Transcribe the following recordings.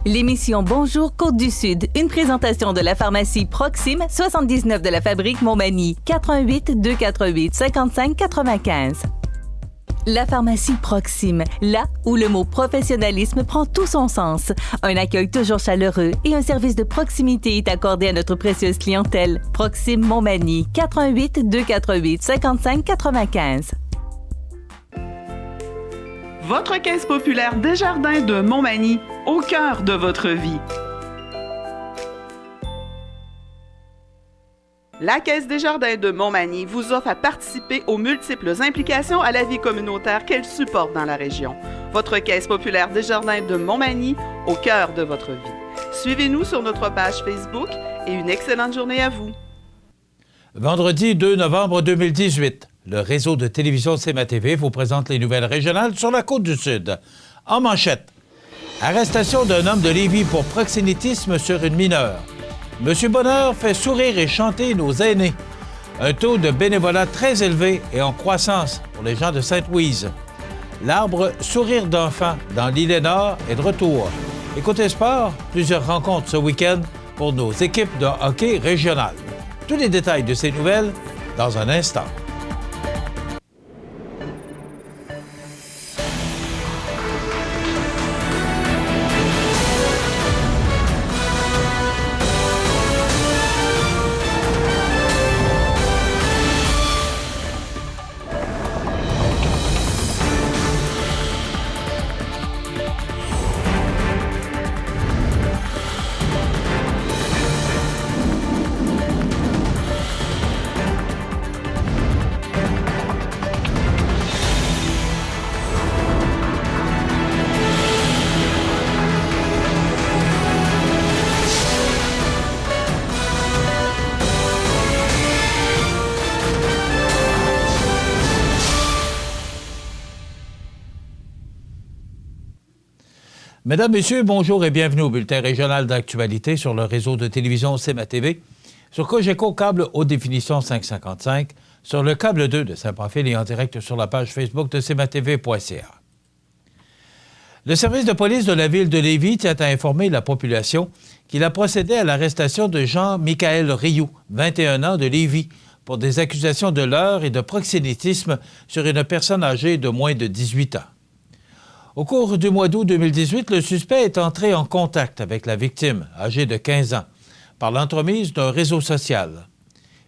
L'émission Bonjour Côte-du-Sud, une présentation de la pharmacie Proxime, 79 de la fabrique Montmagny, 88 248 55 95. La pharmacie Proxime, là où le mot professionnalisme prend tout son sens. Un accueil toujours chaleureux et un service de proximité est accordé à notre précieuse clientèle. Proxime Montmagny, 88 248 55 95. Votre caisse populaire Desjardins de Montmagny, au cœur de votre vie. La Caisse Desjardins de Montmagny vous offre à participer aux multiples implications à la vie communautaire qu'elle supporte dans la région. Votre Caisse populaire Desjardins de Montmagny, au cœur de votre vie. Suivez-nous sur notre page Facebook et une excellente journée à vous. Vendredi 2 novembre 2018, le réseau de télévision CMA-TV vous présente les nouvelles régionales sur la Côte-du-Sud. En manchette, arrestation d'un homme de Lévis pour proxénétisme sur une mineure. Monsieur Bonheur fait sourire et chanter nos aînés. Un taux de bénévolat très élevé et en croissance pour les gens de Sainte-Louise. L'arbre Sourire d'enfant dans l'Île-et-Nord est de retour. Et côté sport, plusieurs rencontres ce week-end pour nos équipes de hockey régionales. Tous les détails de ces nouvelles dans un instant. Mesdames, Messieurs, bonjour et bienvenue au bulletin régional d'actualité sur le réseau de télévision CMA-TV, sur Cogeco Câble Haute Définition 555, sur le câble 2 de Saint-Pamphile et en direct sur la page Facebook de cmatv.ca. Le service de police de la ville de Lévis tient à informer la population qu'il a procédé à l'arrestation de Jean-Michaël Rioux, 21 ans, de Lévis, pour des accusations de leurre et de proxénétisme sur une personne âgée de moins de 18 ans. Au cours du mois d'août 2018, le suspect est entré en contact avec la victime, âgée de 15 ans, par l'entremise d'un réseau social.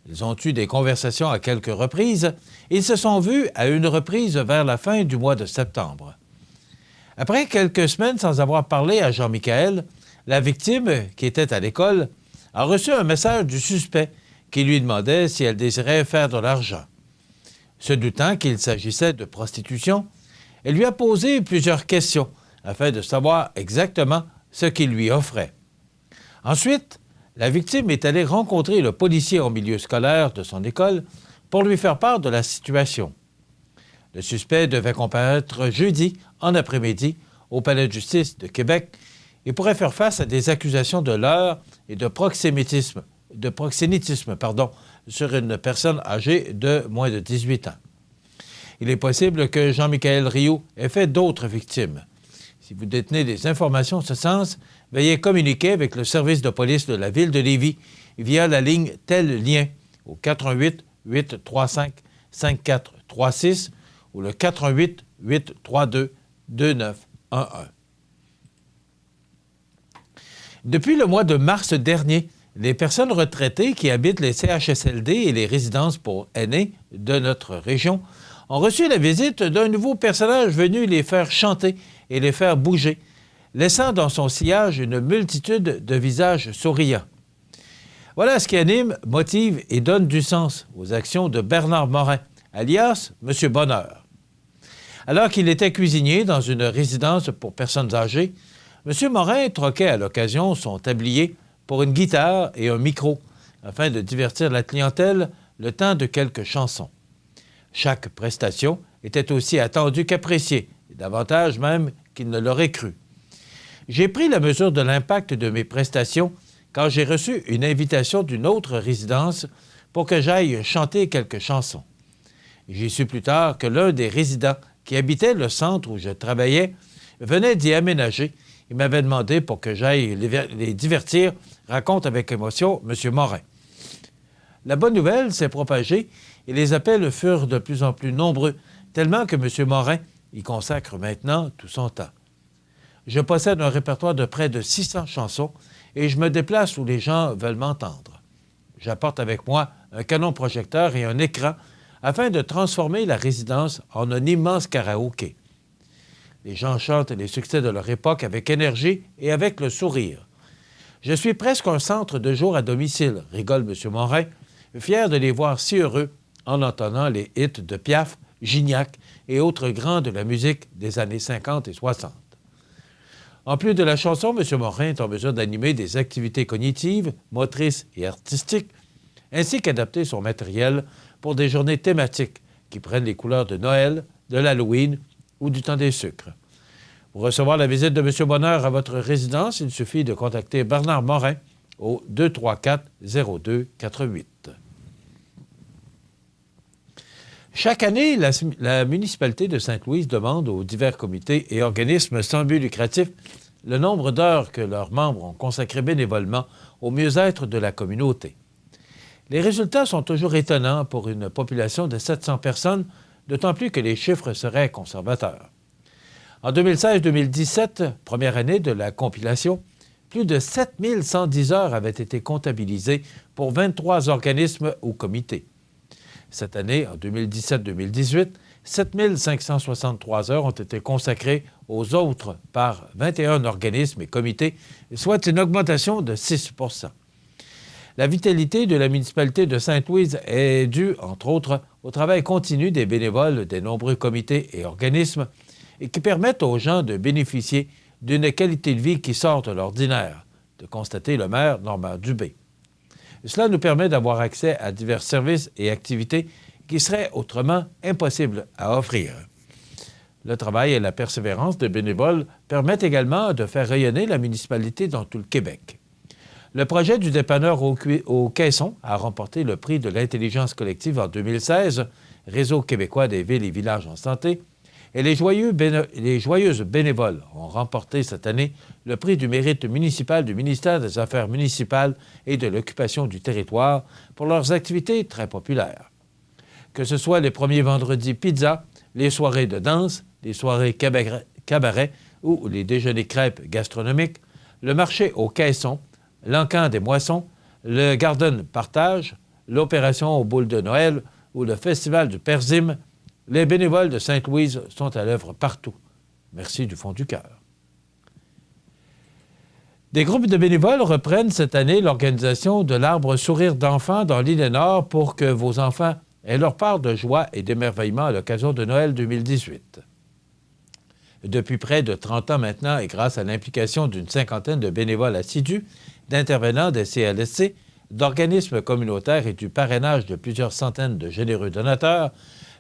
Ils ont eu des conversations à quelques reprises et ils se sont vus à une reprise vers la fin du mois de septembre. Après quelques semaines sans avoir parlé à Jean-Michaël, la victime, qui était à l'école, a reçu un message du suspect qui lui demandait si elle désirait faire de l'argent. Se doutant qu'il s'agissait de prostitution, elle lui a posé plusieurs questions afin de savoir exactement ce qu'il lui offrait. Ensuite, la victime est allée rencontrer le policier en milieu scolaire de son école pour lui faire part de la situation. Le suspect devait comparaître jeudi en après-midi au Palais de justice de Québec et pourrait faire face à des accusations de leurre et de proxénétisme sur une personne âgée de moins de 18 ans. Il est possible que Jean-Michaël Rioux ait fait d'autres victimes. Si vous détenez des informations en ce sens, veuillez communiquer avec le service de police de la ville de Lévis via la ligne Tel Lien au 418 835 5436 ou le 418 832 2911. Depuis le mois de mars dernier, les personnes retraitées qui habitent les CHSLD et les résidences pour aînés de notre région ont reçu la visite d'un nouveau personnage venu les faire chanter et les faire bouger, laissant dans son sillage une multitude de visages souriants. Voilà ce qui anime, motive et donne du sens aux actions de Bernard Morin, alias M. Bonheur. Alors qu'il était cuisinier dans une résidence pour personnes âgées, M. Morin troquait à l'occasion son tablier pour une guitare et un micro, afin de divertir la clientèle le temps de quelques chansons. Chaque prestation était aussi attendue qu'appréciée, et davantage même qu'il ne l'aurait cru. J'ai pris la mesure de l'impact de mes prestations quand j'ai reçu une invitation d'une autre résidence pour que j'aille chanter quelques chansons. J'ai su plus tard que l'un des résidents qui habitait le centre où je travaillais venait d'y aménager Il m'avait demandé pour que j'aille les divertir, raconte avec émotion M. Morin. La bonne nouvelle s'est propagée et les appels furent de plus en plus nombreux, tellement que M. Morin y consacre maintenant tout son temps. Je possède un répertoire de près de 600 chansons et je me déplace où les gens veulent m'entendre. J'apporte avec moi un canon projecteur et un écran afin de transformer la résidence en un immense karaoké. Les gens chantent les succès de leur époque avec énergie et avec le sourire. Je suis presque un centre de jour à domicile, rigole M. Morin, fier de les voir si heureux en entendant les hits de Piaf, Gignac et autres grands de la musique des années 50 et 60. En plus de la chanson, M. Morin est en mesure d'animer des activités cognitives, motrices et artistiques, ainsi qu'adapter son matériel pour des journées thématiques qui prennent les couleurs de Noël, de l'Halloween ou du temps des sucres. Pour recevoir la visite de M. Bonheur à votre résidence, il suffit de contacter Bernard Morin au 234-0248. Chaque année, la municipalité de Sainte-Louise demande aux divers comités et organismes sans but lucratif le nombre d'heures que leurs membres ont consacrées bénévolement au mieux-être de la communauté. Les résultats sont toujours étonnants pour une population de 700 personnes, d'autant plus que les chiffres seraient conservateurs. En 2016-2017, première année de la compilation, plus de 7110 heures avaient été comptabilisées pour 23 organismes ou comités. Cette année, en 2017-2018, 7563 heures ont été consacrées aux autres par 21 organismes et comités, soit une augmentation de 6 %. La vitalité de la municipalité de Sainte-Louise est due, entre autres, au travail continu des bénévoles des nombreux comités et organismes et qui permettent aux gens de bénéficier d'une qualité de vie qui sort de l'ordinaire, de constater le maire Normand Dubé. Cela nous permet d'avoir accès à divers services et activités qui seraient autrement impossibles à offrir. Le travail et la persévérance des bénévoles permettent également de faire rayonner la municipalité dans tout le Québec. Le projet du dépanneur au Caisson a remporté le prix de l'intelligence collective en 2016, Réseau québécois des villes et villages en santé, et les joyeuses bénévoles ont remporté cette année le prix du mérite municipal du ministère des Affaires municipales et de l'occupation du territoire pour leurs activités très populaires. Que ce soit les premiers vendredis pizza, les soirées de danse, les soirées cabaret ou les déjeuners crêpes gastronomiques, le marché au Caisson, l'encan des moissons, le garden partage, l'opération aux boules de Noël ou le festival du Perzim, les bénévoles de Sainte-Louise sont à l'œuvre partout. Merci du fond du cœur. Des groupes de bénévoles reprennent cette année l'organisation de l'Arbre Sourire d'enfants dans l'Île-et-Nord pour que vos enfants aient leur part de joie et d'émerveillement à l'occasion de Noël 2018. Depuis près de 30 ans maintenant, et grâce à l'implication d'une cinquantaine de bénévoles assidus, d'intervenants des CLSC, d'organismes communautaires et du parrainage de plusieurs centaines de généreux donateurs,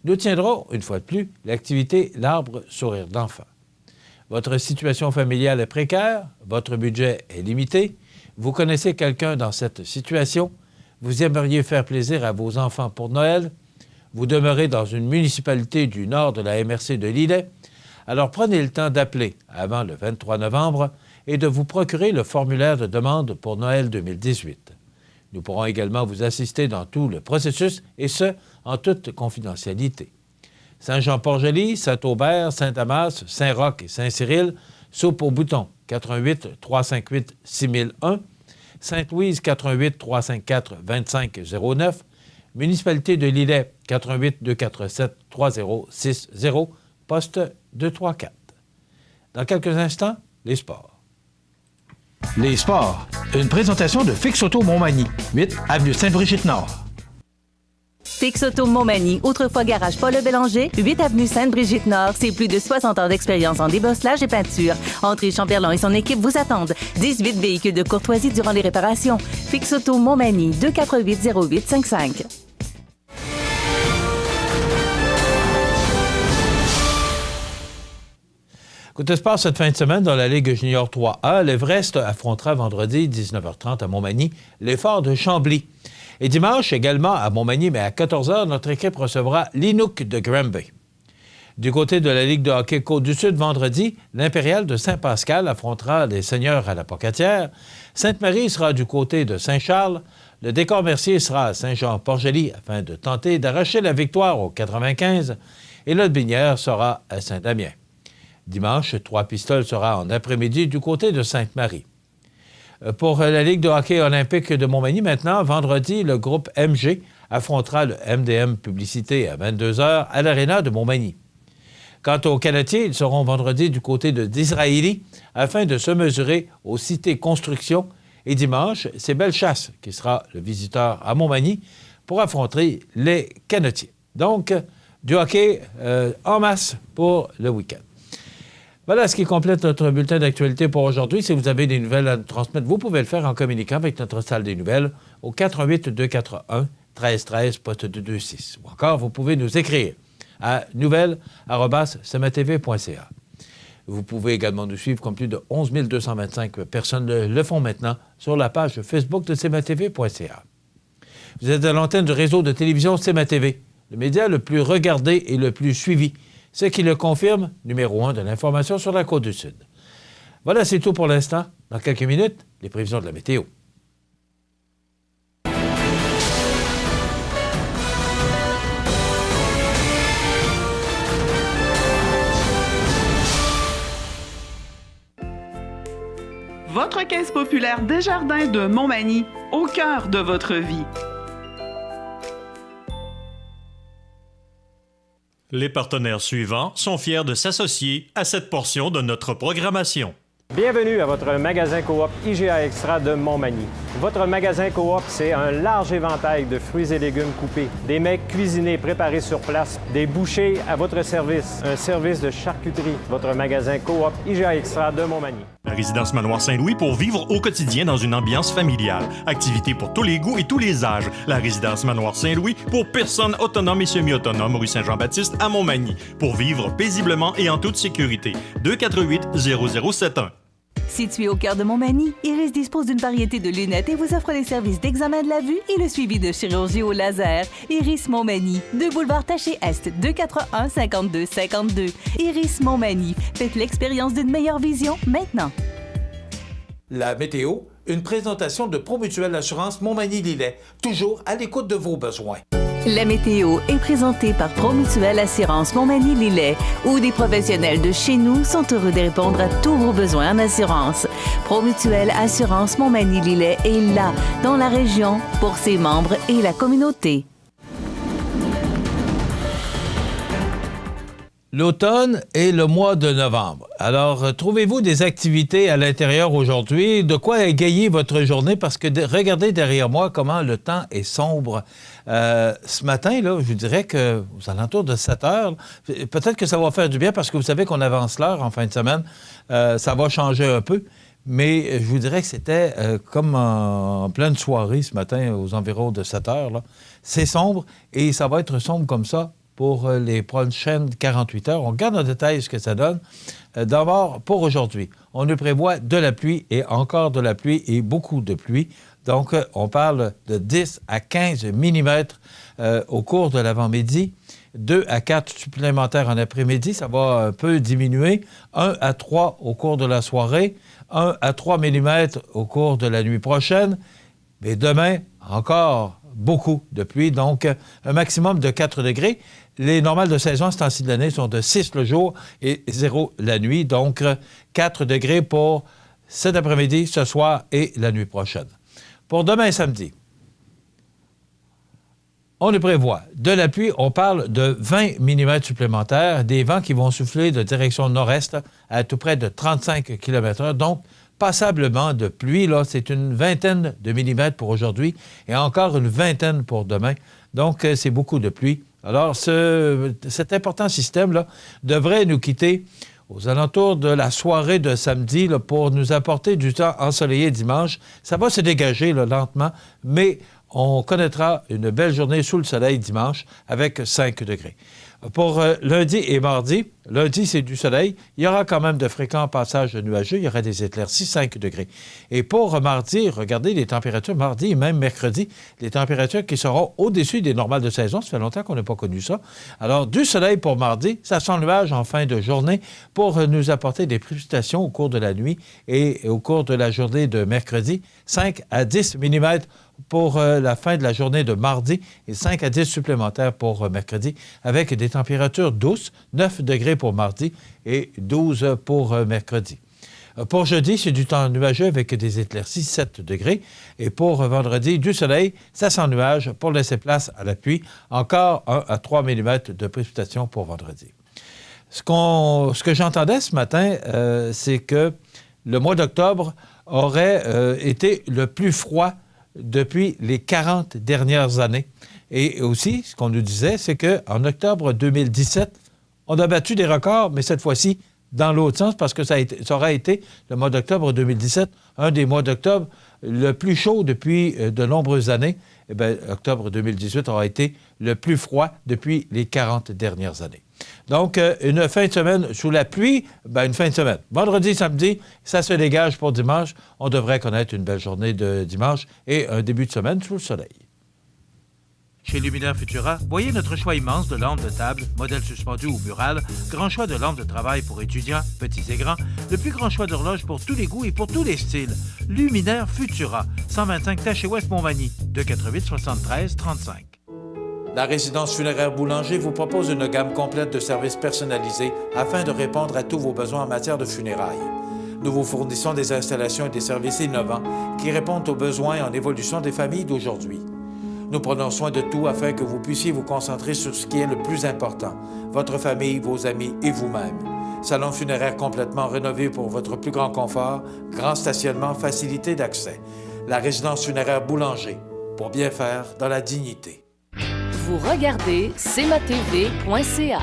nous tiendrons, une fois de plus, l'activité L'Arbre Sourire d'enfants. Votre situation familiale est précaire, votre budget est limité, vous connaissez quelqu'un dans cette situation, vous aimeriez faire plaisir à vos enfants pour Noël, vous demeurez dans une municipalité du nord de la MRC de Lillet, alors prenez le temps d'appeler avant le 23 novembre et de vous procurer le formulaire de demande pour Noël 2018. Nous pourrons également vous assister dans tout le processus, et ce, en toute confidentialité. Saint-Jean-Port-Joli, Saint-Aubert, Saint-Damas, Saint-Roch et Saint-Cyril, soupe au bouton 88 358 6001, Sainte-Louise 88 354 2509, municipalité de Lillet 88 247 3060, poste 234. Dans quelques instants, les sports. Les sports. Une présentation de Fix Auto Montmagny, 8 avenue Sainte-Brigitte-Nord. Fix Auto Montmagny, autrefois garage Paul Bélanger, 8 avenue Sainte-Brigitte-Nord. C'est plus de 60 ans d'expérience en débosselage et peinture. André Chamberlain et son équipe vous attendent. 18 véhicules de courtoisie durant les réparations. Fix Auto Montmagny, 248-0855. Côté sport, cette fin de semaine, dans la Ligue junior 3A, l'Everest affrontera vendredi 19h30 à Montmagny l'Effort de Chambly. Et dimanche, également à Montmagny, mais à 14h, notre équipe recevra l'Inuk de Granby. Du côté de la Ligue de hockey Côte-du-Sud, vendredi, l'Impérial de Saint-Pascal affrontera les Seigneurs à la Pocatière. Sainte-Marie sera du côté de Saint-Charles. Le Décor Mercier sera à Saint-Jean-Port-Joli afin de tenter d'arracher la victoire au 95. Et l'Aude-Binière sera à Saint-Damien. Dimanche, Trois-Pistoles sera en après-midi du côté de Sainte-Marie. Pour la Ligue de hockey olympique de Montmagny, maintenant, vendredi, le groupe MG affrontera le MDM Publicité à 22h à l'Aréna de Montmagny. Quant aux Canadiens, ils seront vendredi du côté de d'Israéli afin de se mesurer aux Cités Construction. Et dimanche, c'est Bellechasse qui sera le visiteur à Montmagny pour affronter les Canadiens. Donc, du hockey en masse pour le week-end. Voilà ce qui complète notre bulletin d'actualité pour aujourd'hui. Si vous avez des nouvelles à nous transmettre, vous pouvez le faire en communiquant avec notre salle des nouvelles au 418-241-1313, poste 226. Ou encore, vous pouvez nous écrire à nouvelles@sematv.ca. Vous pouvez également nous suivre comme plus de 11 225 personnes le font maintenant sur la page Facebook de sematv.ca. Vous êtes à l'antenne du réseau de télévision CMA-TV, le média le plus regardé et le plus suivi. Ce qui le confirme, numéro 1 de l'information sur la Côte-du-Sud. Voilà, c'est tout pour l'instant. Dans quelques minutes, les prévisions de la météo. Votre caisse populaire Desjardins de Montmagny, au cœur de votre vie. Les partenaires suivants sont fiers de s'associer à cette portion de notre programmation. Bienvenue à votre magasin Coop IGA Extra de Montmagny. Votre magasin Coop, c'est un large éventail de fruits et légumes coupés, des mets cuisinés préparés sur place, des bouchées à votre service, un service de charcuterie. Votre magasin Coop IGA Extra de Montmagny. La résidence Manoir Saint-Louis pour vivre au quotidien dans une ambiance familiale. Activités pour tous les goûts et tous les âges. La résidence Manoir Saint-Louis pour personnes autonomes et semi-autonomes, rue Saint-Jean-Baptiste à Montmagny. Pour vivre paisiblement et en toute sécurité. 248-0071. Situé au cœur de Montmagny, Iris dispose d'une variété de lunettes et vous offre les services d'examen de la vue et le suivi de chirurgie au laser. Iris Montmagny, 2 boulevard Taché-Est, 241-5252. Iris Montmagny, faites l'expérience d'une meilleure vision maintenant. La météo, une présentation de Promutuelle Assurance Montmagny-Lillet, toujours à l'écoute de vos besoins. La météo est présentée par Promutuelle Assurance Montmagny-Lillet, où des professionnels de chez nous sont heureux de répondre à tous vos besoins en assurance. Promutuelle Assurance Montmagny-Lillet est là, dans la région, pour ses membres et la communauté. L'automne est le mois de novembre. Alors, trouvez-vous des activités à l'intérieur aujourd'hui? De quoi égayer votre journée? Parce que regardez derrière moi comment le temps est sombre. Ce matin, là, je vous dirais qu'aux alentours de 7 heures, peut-être que ça va faire du bien parce que vous savez qu'on avance l'heure en fin de semaine. Ça va changer un peu. Mais je vous dirais que c'était comme en pleine soirée ce matin, aux environs de 7 heures. Là. C'est sombre et ça va être sombre comme ça pour les prochaines 48 heures. On regarde en détail ce que ça donne. D'abord, pour aujourd'hui, on nous prévoit de la pluie et encore de la pluie et beaucoup de pluie. Donc, on parle de 10 à 15 mm au cours de l'avant-midi. 2 à 4 supplémentaires en après-midi, ça va un peu diminuer. 1 à 3 au cours de la soirée. 1 à 3 mm au cours de la nuit prochaine. Mais demain, encore beaucoup de pluie, donc un maximum de 4 degrés. Les normales de saison, ce temps-ci de l'année, sont de 6 le jour et 0 la nuit. Donc, 4 degrés pour cet après-midi, ce soir et la nuit prochaine. Pour demain samedi, on nous prévoit de la pluie. On parle de 20 mm supplémentaires, des vents qui vont souffler de direction nord-est à tout près de 35 km/h. Donc, passablement de pluie. Là, c'est une vingtaine de millimètres pour aujourd'hui et encore une vingtaine pour demain. Donc, c'est beaucoup de pluie. Alors, cet important système-là devrait nous quitter aux alentours de la soirée de samedi là, pour nous apporter du temps ensoleillé dimanche. Ça va se dégager là, lentement, mais on connaîtra une belle journée sous le soleil dimanche avec 5 degrés. Pour lundi et mardi, lundi, c'est du soleil. Il y aura quand même de fréquents passages nuageux. Il y aura des éclaircies, 5 degrés. Et pour mardi, regardez les températures, mardi et même mercredi, les températures qui seront au-dessus des normales de saison. Ça fait longtemps qu'on n'a pas connu ça. Alors, du soleil pour mardi, ça sent nuage en fin de journée pour nous apporter des précipitations au cours de la nuit et au cours de la journée de mercredi, 5 à 10 mm pour la fin de la journée de mardi et 5 à 10 supplémentaires pour mercredi, avec des températures douces, 9 degrés pour mardi et 12 pour mercredi. Pour jeudi, c'est du temps nuageux avec des éclaircies, 7 degrés. Et pour vendredi, du soleil, ça sent nuage pour laisser place à la pluie. Encore 1 à 3 mm de précipitations pour vendredi. Ce que j'entendais ce matin, c'est que le mois d'octobre aurait été le plus froid depuis les 40 dernières années. Et aussi, ce qu'on nous disait, c'est qu'en octobre 2017, on a battu des records, mais cette fois-ci, dans l'autre sens, parce que ça aurait été, le mois d'octobre 2017, un des mois d'octobre le plus chaud depuis de nombreuses années. Eh bien, octobre 2018 aura été le plus froid depuis les 40 dernières années. Donc, une fin de semaine sous la pluie, une fin de semaine. Vendredi, samedi, ça se dégage pour dimanche. On devrait connaître une belle journée de dimanche et un début de semaine sous le soleil. Chez Luminaire Futura, voyez notre choix immense de lampes de table, modèles suspendus ou murales, grand choix de lampes de travail pour étudiants, petits et grands, le plus grand choix d'horloges pour tous les goûts et pour tous les styles. Luminaire Futura, 125 Taché Ouest Montmagny, 248 73 35. La résidence funéraire Boulanger vous propose une gamme complète de services personnalisés afin de répondre à tous vos besoins en matière de funérailles. Nous vous fournissons des installations et des services innovants qui répondent aux besoins en évolution des familles d'aujourd'hui. Nous prenons soin de tout afin que vous puissiez vous concentrer sur ce qui est le plus important, votre famille, vos amis et vous-même. Salon funéraire complètement rénové pour votre plus grand confort, grand stationnement, facilité d'accès. La résidence funéraire Boulanger, pour bien faire dans la dignité. Vous regardez cmatv.ca.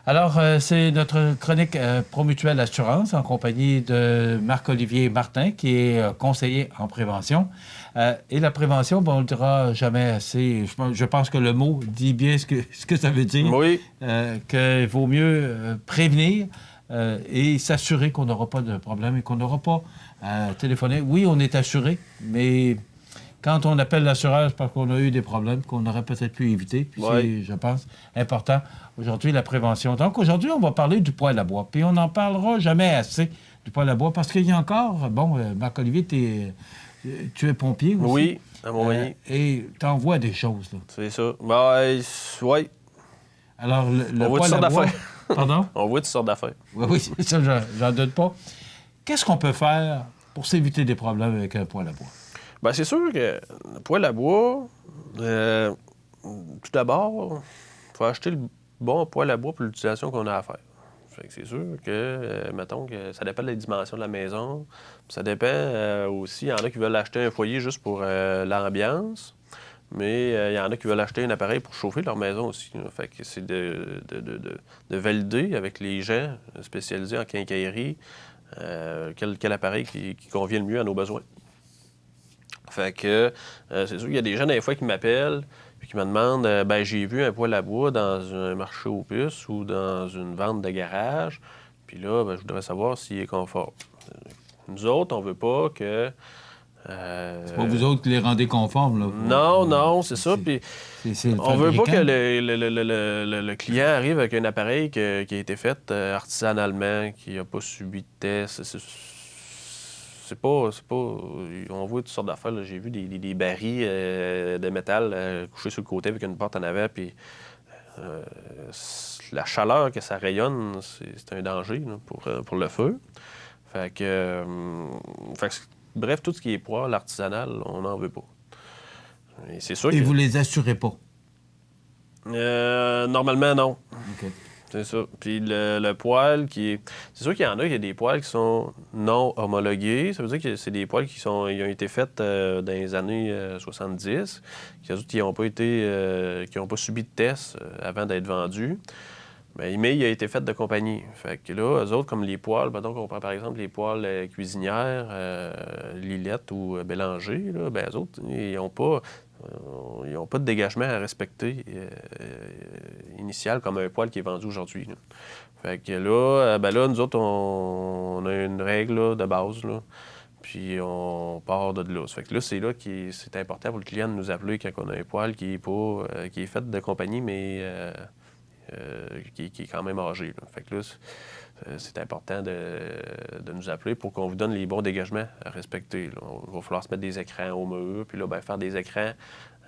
Alors, c'est notre chronique Promutuelle Assurance en compagnie de Marc-Olivier Martin, qui est conseiller en prévention. Et la prévention, on ne le dira jamais assez. Je pense que le mot dit bien ce que ça veut dire. Oui. Qu'il vaut mieux prévenir et s'assurer qu'on n'aura pas de problème et qu'on n'aura pas à téléphoner. Oui, on est assuré, mais quand on appelle l'assureur, c'est parce qu'on a eu des problèmes qu'on aurait peut-être pu éviter. Puis c'est, je pense, important aujourd'hui, la prévention. Donc, aujourd'hui, on va parler du poêle à bois. Puis on n'en parlera jamais assez du poêle à bois parce qu'il y a encore... Bon, Marc-Olivier, tu es pompier aussi. Oui, à Montmagny. Et tu en vois des choses, là. C'est ça. Oui. Alors, le on voit poêle toutes sortes à bois... d'affaires. Pardon? On voit toutes sortes d'affaires. Oui, ça, j'en doute pas. Qu'est-ce qu'on peut faire pour s'éviter des problèmes avec un poêle à bois? Bien, c'est sûr que le poêle à bois, tout d'abord, il faut acheter le bon poêle à bois pour l'utilisation qu'on a à faire. Fait que c'est sûr que, mettons, que ça dépend de la dimension de la maison. Ça dépend aussi, il y en a qui veulent acheter un foyer juste pour l'ambiance, mais il y en a qui veulent acheter un appareil pour chauffer leur maison aussi. Là. Fait que c'est de valider avec les gens spécialisés en quincaillerie quel appareil qui convient le mieux à nos besoins. Fait que c'est sûr qu'il y a des gens des fois qui m'appellent puis qui me demandent j'ai vu un poêle à bois dans un marché aux puces ou dans une vente de garage, puis là, je voudrais savoir s'il est confort. Nous autres, on veut pas que... c'est pas vous autres qui les rendez conformes, là. Non, c'est ça. Puis on veut pas que le client arrive avec un appareil qui a été fait artisanalement, qui n'a pas subi de test. C'est pas... On voit toutes sortes d'affaires. Là. J'ai vu des barils de métal couchés sur le côté avec une porte en avant, puis la chaleur que ça rayonne, c'est un danger là, pour le feu. Fait que bref, tout ce qui est poêle artisanal, on n'en veut pas. Et c'est sûr Et vous les assurez pas? Normalement, non. OK. C'est ça. Puis le poêle qui est... C'est sûr qu'il y en a, il y a des poêles qui sont non homologués. Ça veut dire que c'est des poêles qui ont été faits dans les années 70, qui n'ont pas subi de test avant d'être vendus. Mais il a été fait de compagnie. Fait que là, eux autres, comme les poêles, donc on prend par exemple les poêles cuisinières, Lillette ou Bélanger, là, eux autres, ils n'ont pas... Ils n'ont pas de dégagement à respecter initial comme un poêle qui est vendu aujourd'hui. Là. Fait que là, là, nous autres, on a une règle là, de base, là, puis on part de là. Fait que là, c'est là que c'est important pour le client de nous appeler quand on a un poêle qui est fait de compagnie, mais qui est quand même âgé. Là. Fait que là, c'est important de nous appeler pour qu'on vous donne les bons dégagements à respecter. Là. Il va falloir se mettre des écrans au mur, puis là, faire des écrans,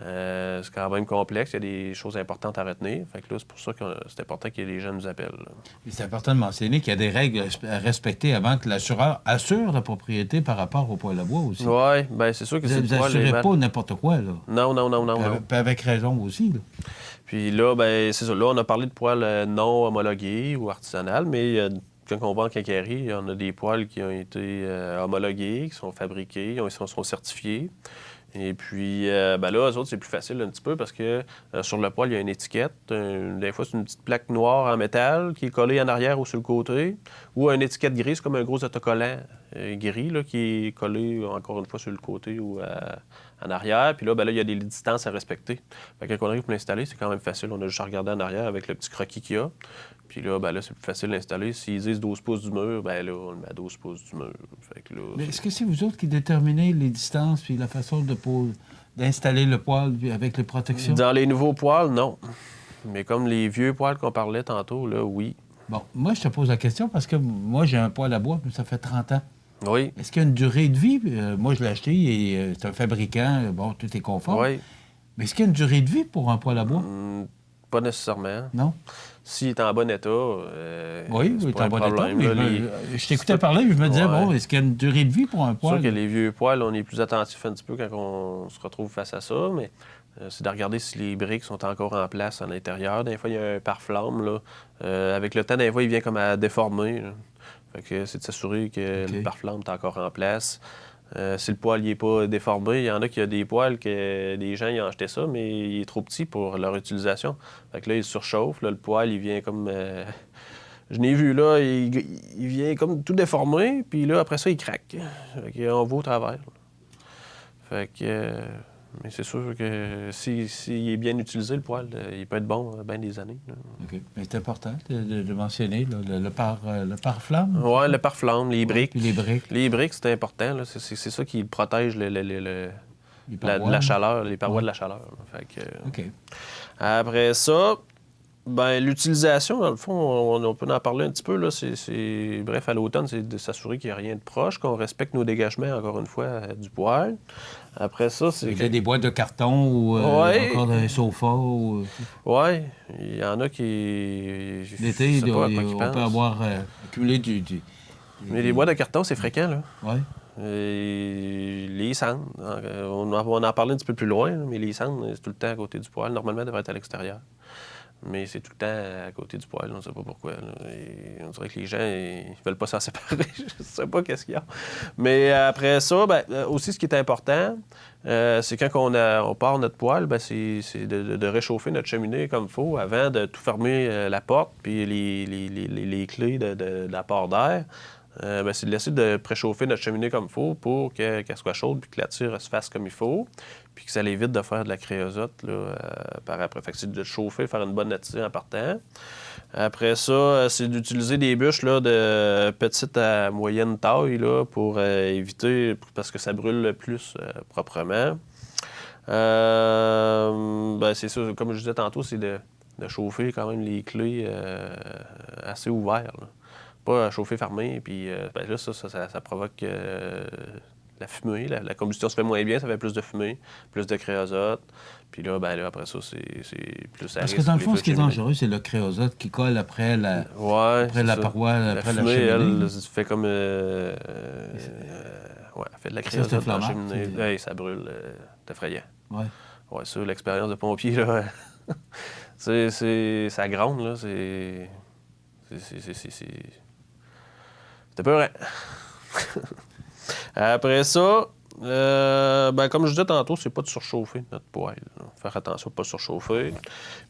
c'est quand même complexe. Il y a des choses importantes à retenir. Fait que là, c'est pour ça que c'est important que les gens nous appellent. C'est important de mentionner qu'il y a des règles à respecter avant que l'assureur assure la propriété par rapport au poêle à bois aussi. Oui, bien c'est sûr que c'est Vous n'assurez pas n'importe quoi, là. Non. Puis avec raison aussi, là. Puis là, c'est ça. Là, on a parlé de poêles non homologués ou artisanales, mais quand on va en quincaillerie, on a des poêles qui ont été homologués, qui sont fabriqués, ils sont certifiés. Et puis, là, eux autres, c'est plus facile un petit peu parce que sur le poêle, il y a une étiquette. Des fois, c'est une petite plaque noire en métal qui est collée en arrière ou sur le côté, ou une étiquette grise comme un gros autocollant gris là, qui est collé encore une fois sur le côté ou en arrière. Puis là, il y a des distances à respecter. Fait que quand on arrive pour l'installer, c'est quand même facile. On a juste à regarder en arrière avec le petit croquis qu'il y a. Puis là, c'est plus facile d'installer. S'ils disent 12 pouces du mur, là, on le met à 12 pouces du mur. Fait que là, mais est-ce que c'est vous autres qui déterminez les distances puis la façon d'installer le poêle avec les protections? Dans les nouveaux poêles, non. Mais comme les vieux poêles qu'on parlait tantôt, là, oui. Bon, moi, je te pose la question parce que moi, j'ai un poêle à bois, puis ça fait 30 ans. Oui. Est-ce qu'il y a une durée de vie? Moi, je l'ai acheté et c'est un fabricant. Bon, tout est conforme. Oui. Mais est-ce qu'il y a une durée de vie pour un poêle à bois? Pas nécessairement. Non? S'il est en bon état, oui, il est en bon état. Mais je t'écoutais parler et je me disais, bon, est-ce qu'il y a une durée de vie pour un poêle? C'est sûr que les vieux poêles, on est plus attentif un petit peu quand on se retrouve face à ça, mais c'est de regarder si les briques sont encore en place à l'intérieur. Des fois, il y a un pare-flamme. Là. Avec le temps, des fois, il vient comme à déformer. Là. Fait que c'est de s'assurer que le pare-flamme est encore en place. Si le poêle n'est pas déformé, il y en a qui ont des poêles que des gens ils ont acheté ça, mais il est trop petit pour leur utilisation. Fait que là, il surchauffe. Là, le poêle, il vient comme... je l'ai vu, là, il vient comme tout déformé, puis là, après ça, il craque. Fait qu'on va au travers. Fait que... mais c'est sûr que s'il est bien utilisé, le poêle, il peut être bon bien des années. Là. OK. Mais c'est important de mentionner là, le pare-flamme. Oui, le pare-flamme, les briques. Puis les briques. Les briques, c'est important. Là. C'est ça qui protège la chaleur, les parois de la chaleur. Fait que, OK. Après ça, l'utilisation, dans le fond, on peut en parler un petit peu. Là. Bref, à l'automne, c'est de s'assurer qu'il n'y a rien de proche, qu'on respecte nos dégagements, encore une fois, du poêle. Après ça, c'est... Il y a des boîtes de carton ou encore des sofas. Oui, il y en a qui... L'été, on peut avoir accumulé du... Mais les boîtes de carton, c'est fréquent, là. Oui. Les cendres, on en parlait un petit peu plus loin, mais les cendres, c'est tout le temps à côté du poêle. Normalement, elles devraient être à l'extérieur. Mais c'est tout le temps à côté du poêle, on ne sait pas pourquoi. On dirait que les gens, ils veulent pas s'en séparer. Je ne sais pas qu'est-ce qu'il y a. Mais après ça, aussi, ce qui est important, c'est quand on part notre poêle, c'est de réchauffer notre cheminée comme il faut avant de tout fermer la porte puis les clés de l'apport d'air. C'est de laisser de préchauffer notre cheminée comme il faut pour qu'elle soit chaude puis que la tire se fasse comme il faut. Puis que ça évite de faire de la créosote là, par après. Fait que c'est de chauffer, faire une bonne attire en partant. Après ça, c'est d'utiliser des bûches là, de petite à moyenne taille là, pour éviter, parce que ça brûle le plus proprement. C'est ça, comme je disais tantôt, c'est de chauffer quand même les clés assez ouverts. Là. Pas chauffer fermé, puis là, ça provoque... la fumée, la combustion se fait moins bien, ça fait plus de fumée, plus de créosote. Puis là, après ça, c'est plus à risque. Parce que dans le fond, ce qui est dangereux, c'est le créosote qui colle après la paroi, après la cheminée. Elle fait comme... elle fait de la créosote dans la cheminée. Ça brûle, c'est effrayant. Oui. Ouais, ça, l'expérience de pompier, là, ça gronde, là, c'est peur. Après ça, Comme je disais tantôt, c'est pas de surchauffer notre poêle. Là. Faire attention de pas surchauffer.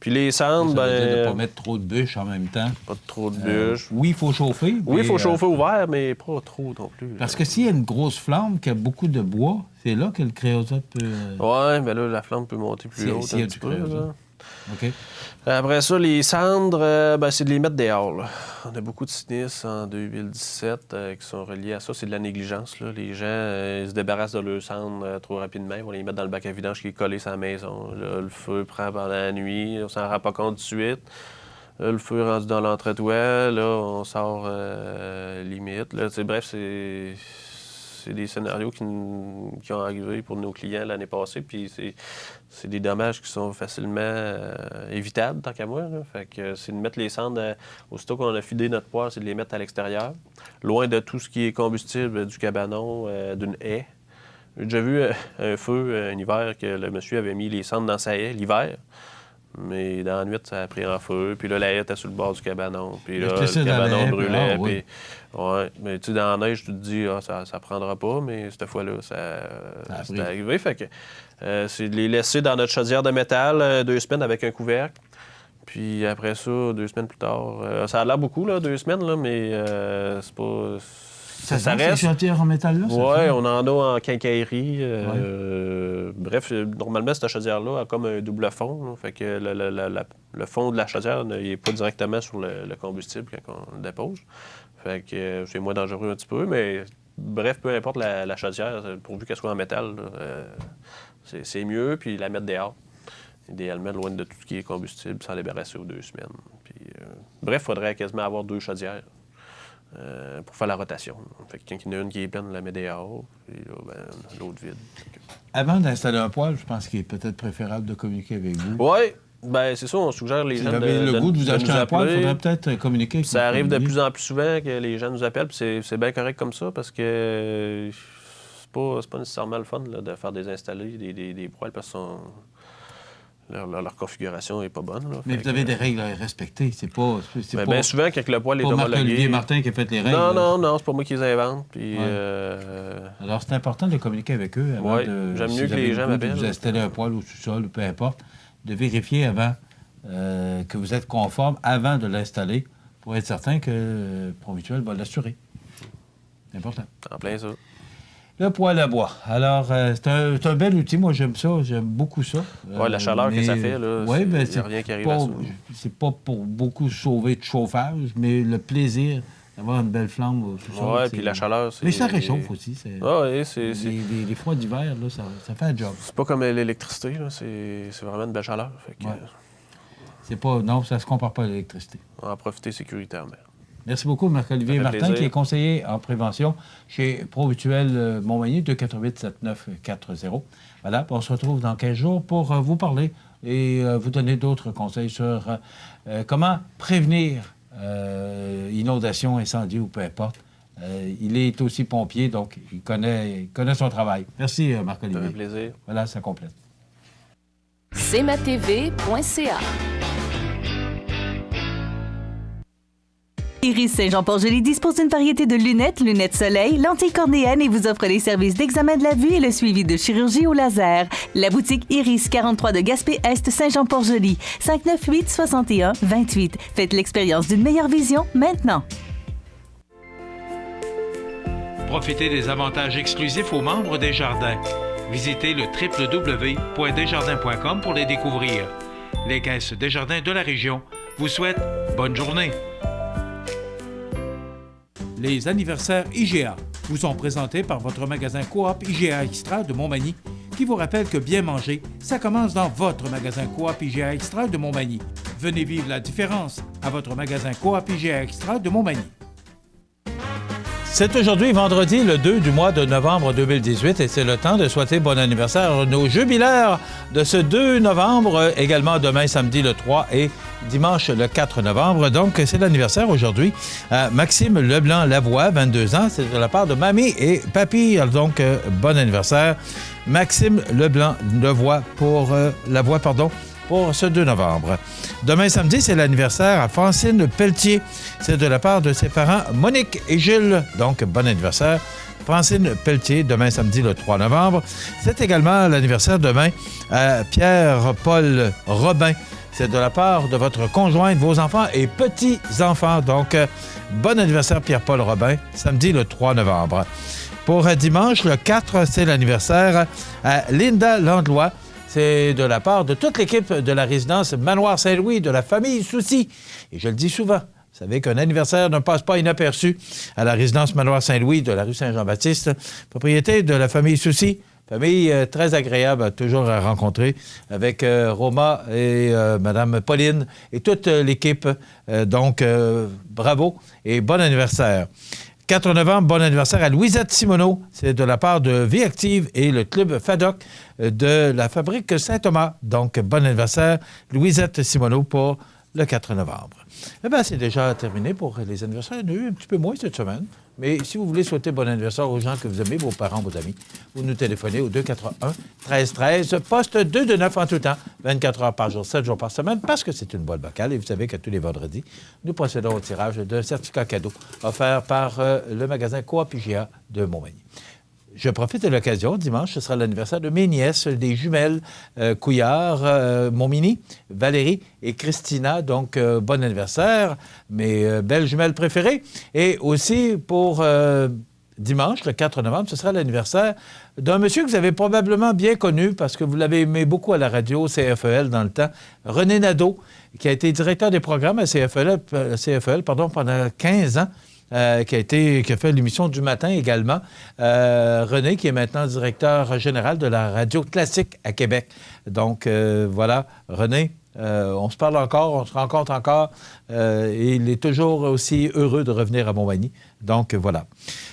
Puis les cendres, Ça veut dire de ne pas mettre trop de bûches en même temps. Pas trop de bûches. Oui, il faut chauffer. Oui, il faut chauffer ouvert, mais pas trop non plus. Parce que s'il y a une grosse flamme qui a beaucoup de bois, c'est là que le créosote peut... Oui, mais là, la flamme peut monter plus haut. S'il y a du créosote. OK. Après ça, les cendres, c'est de les mettre dehors. Là. On a beaucoup de sinistres en 2017 qui sont reliés à ça. C'est de la négligence. Là. Les gens ils se débarrassent de leurs cendres trop rapidement. Ils vont les mettre dans le bac à vidange qui est collé sur la maison. Là, le feu prend pendant la nuit. On s'en rend pas compte tout de suite. Là, le feu est rendu dans l'entretoit. Là, on sort limite. Là. Bref, c'est des scénarios qui ont arrivé pour nos clients l'année passée. Puis c'est des dommages qui sont facilement évitables, tant qu'à moi. Là. Fait que c'est de mettre les cendres, aussitôt qu'on a fidé notre poêle, c'est de les mettre à l'extérieur, loin de tout ce qui est combustible du cabanon, d'une haie. J'ai déjà vu un feu un hiver que le monsieur avait mis les cendres dans sa haie l'hiver. Mais dans la nuit, ça a pris en feu. Puis là, la haie était sur le bord du cabanon. Puis là, le cabanon brûlait. Oui. Puis, ouais. Mais tu sais, dans la neige, tu te dis, ça prendra pas. Mais cette fois-là, c'est arrivé. Fait que c'est de les laisser dans notre chaudière de métal 2 semaines avec un couvercle. Puis après ça, 2 semaines plus tard, ça a l'air beaucoup, là, 2 semaines, là, mais c'est pas... Ça reste. Ces chaudières en métal-là? Oui, on en a en quincaillerie. Bref, normalement, cette chaudière-là a comme un double fond. Là, fait que le fond de la chaudière n'est pas directement sur le combustible quand on le dépose. Fait que c'est moins dangereux un petit peu, mais bref, peu importe la chaudière, pourvu qu'elle soit en métal, c'est mieux, puis la mettre dehors. Idéalement, loin de tout ce qui est combustible, sans les débarrasser aux 2 semaines. Puis, bref, il faudrait quasiment avoir 2 chaudières. Pour faire la rotation. Fait que quand il y en a une qui est pleine, on la met dehors, puis là, l'autre vide. Avant d'installer un poêle, je pense qu'il est peut-être préférable de communiquer avec vous. Oui, c'est ça, on suggère les gens de Si vous avez le goût de vous acheter un poêle, il faudrait peut-être communiquer avec Ça arrive de plus en plus souvent que les gens nous appellent, puis c'est bien correct comme ça, parce que c'est pas nécessairement le fun là, de faire des installés, des poêles, parce que leur configuration n'est pas bonne. Là. Mais vous avez des règles à respecter. C'est pas bien souvent, quand le poêle est homologué... Marc-Olivier Martin qui a fait les règles. Non, c'est pas moi qui les invente. Puis, Alors, c'est important de communiquer avec eux avant de... J'aime mieux que les gens m'appellent. Vous installez un poêle au sous-sol, ou peu importe, de vérifier avant que vous êtes conforme avant de l'installer pour être certain que Promutuel va l'assurer. C'est important. En plein ça. Le poêle à bois. Alors, c'est un bel outil. Moi, j'aime ça. J'aime beaucoup ça. Oui, la chaleur que ça fait, là, il n'y a rien qui arrive à ça. C'est pas pour beaucoup sauver de chauffage, mais le plaisir d'avoir une belle flamme au sous-sol. Oui, puis la chaleur, c'est... Mais ça réchauffe aussi. Oui, c'est... Les froids d'hiver, là, ça fait un job. C'est pas comme l'électricité, là. C'est vraiment une belle chaleur. Fait que... C'est pas... Non, ça se compare pas à l'électricité. On va en profiter sécuritairement. Merci beaucoup, Marc-Olivier Martin, plaisir. Qui est conseiller en prévention chez Promutuel Montmagny, 248-7940. Voilà, on se retrouve dans 15 jours pour vous parler et vous donner d'autres conseils sur comment prévenir inondation, incendie ou peu importe. Il est aussi pompier, donc il connaît son travail. Merci, Marc-Olivier. C'est un plaisir. Voilà, ça complète. cmatv.ca. Iris Saint-Jean-Port-Joli dispose d'une variété de lunettes soleil, lentilles cornéennes et vous offre les services d'examen de la vue et le suivi de chirurgie au laser. La boutique Iris 43 de Gaspé-Est Saint-Jean-Port-Joli, 598-61-28. Faites l'expérience d'une meilleure vision maintenant. Profitez des avantages exclusifs aux membres des Jardins. Visitez le www.desjardins.com pour les découvrir. Les caisses Desjardins de la région vous souhaitent bonne journée. Les anniversaires IGA vous sont présentés par votre magasin Coop IGA Extra de Montmagny, qui vous rappelle que bien manger, ça commence dans votre magasin Coop IGA Extra de Montmagny. Venez vivre la différence à votre magasin Coop IGA Extra de Montmagny. C'est aujourd'hui vendredi, le 2 du mois de novembre 2018, et c'est le temps de souhaiter bon anniversaire à nos jubilaires de ce 2 novembre, également demain samedi le 3 et dimanche le 4 novembre. Donc, c'est l'anniversaire aujourd'hui à Maxime Leblanc-Lavoie, 22 ans. C'est de la part de mamie et papy. Donc, bon anniversaire. Maxime Leblanc-Lavoie pour pour ce 2 novembre. Demain samedi, c'est l'anniversaire à Francine Pelletier. C'est de la part de ses parents Monique et Gilles. Donc, bon anniversaire. Francine Pelletier, demain samedi, le 3 novembre. C'est également l'anniversaire demain à Pierre-Paul Robin. C'est de la part de votre conjointe, vos enfants et petits-enfants. Donc, bon anniversaire Pierre-Paul Robin, samedi le 3 novembre. Pour dimanche, le 4, c'est l'anniversaire à Linda Landlois. C'est de la part de toute l'équipe de la résidence Manoir Saint-Louis, de la famille Soucy. Et je le dis souvent, vous savez qu'un anniversaire ne passe pas inaperçu à la résidence Manoir Saint-Louis de la rue Saint-Jean-Baptiste, propriété de la famille Soucy. Famille très agréable toujours à rencontrer avec Roma et Mme Pauline et toute l'équipe. Donc, bravo et bon anniversaire. 4 novembre, bon anniversaire à Louisette Simoneau. C'est de la part de Vie Active et le club FADOC de la fabrique Saint-Thomas. Donc, bon anniversaire, Louisette Simoneau pour le 4 novembre. Eh bien, c'est déjà terminé pour les anniversaires. Il y en a eu un petit peu moins cette semaine. Mais si vous voulez souhaiter bon anniversaire aux gens que vous aimez, vos parents, vos amis, vous nous téléphonez au 281-1313, poste 229 en tout temps, 24 heures par jour, 7 jours par semaine, parce que c'est une boîte vocale. Et vous savez que tous les vendredis, nous procédons au tirage d'un certificat cadeau offert par le magasin Coop IGA de Montmagny. Je profite de l'occasion. Dimanche, ce sera l'anniversaire de mes nièces, des jumelles Couillard, Montmini, Valérie et Christina. Donc, bon anniversaire, mes belles jumelles préférées. Et aussi, pour dimanche, le 4 novembre, ce sera l'anniversaire d'un monsieur que vous avez probablement bien connu parce que vous l'avez aimé beaucoup à la radio, CFEL, dans le temps, René Nadeau, qui a été directeur des programmes à CFEL pendant 15 ans. Qui a fait l'émission du matin également. René, qui est maintenant directeur général de la radio classique à Québec. Donc, voilà, René, on se parle encore, on se rencontre encore. Et il est toujours aussi heureux de revenir à Montmagny. Donc, voilà.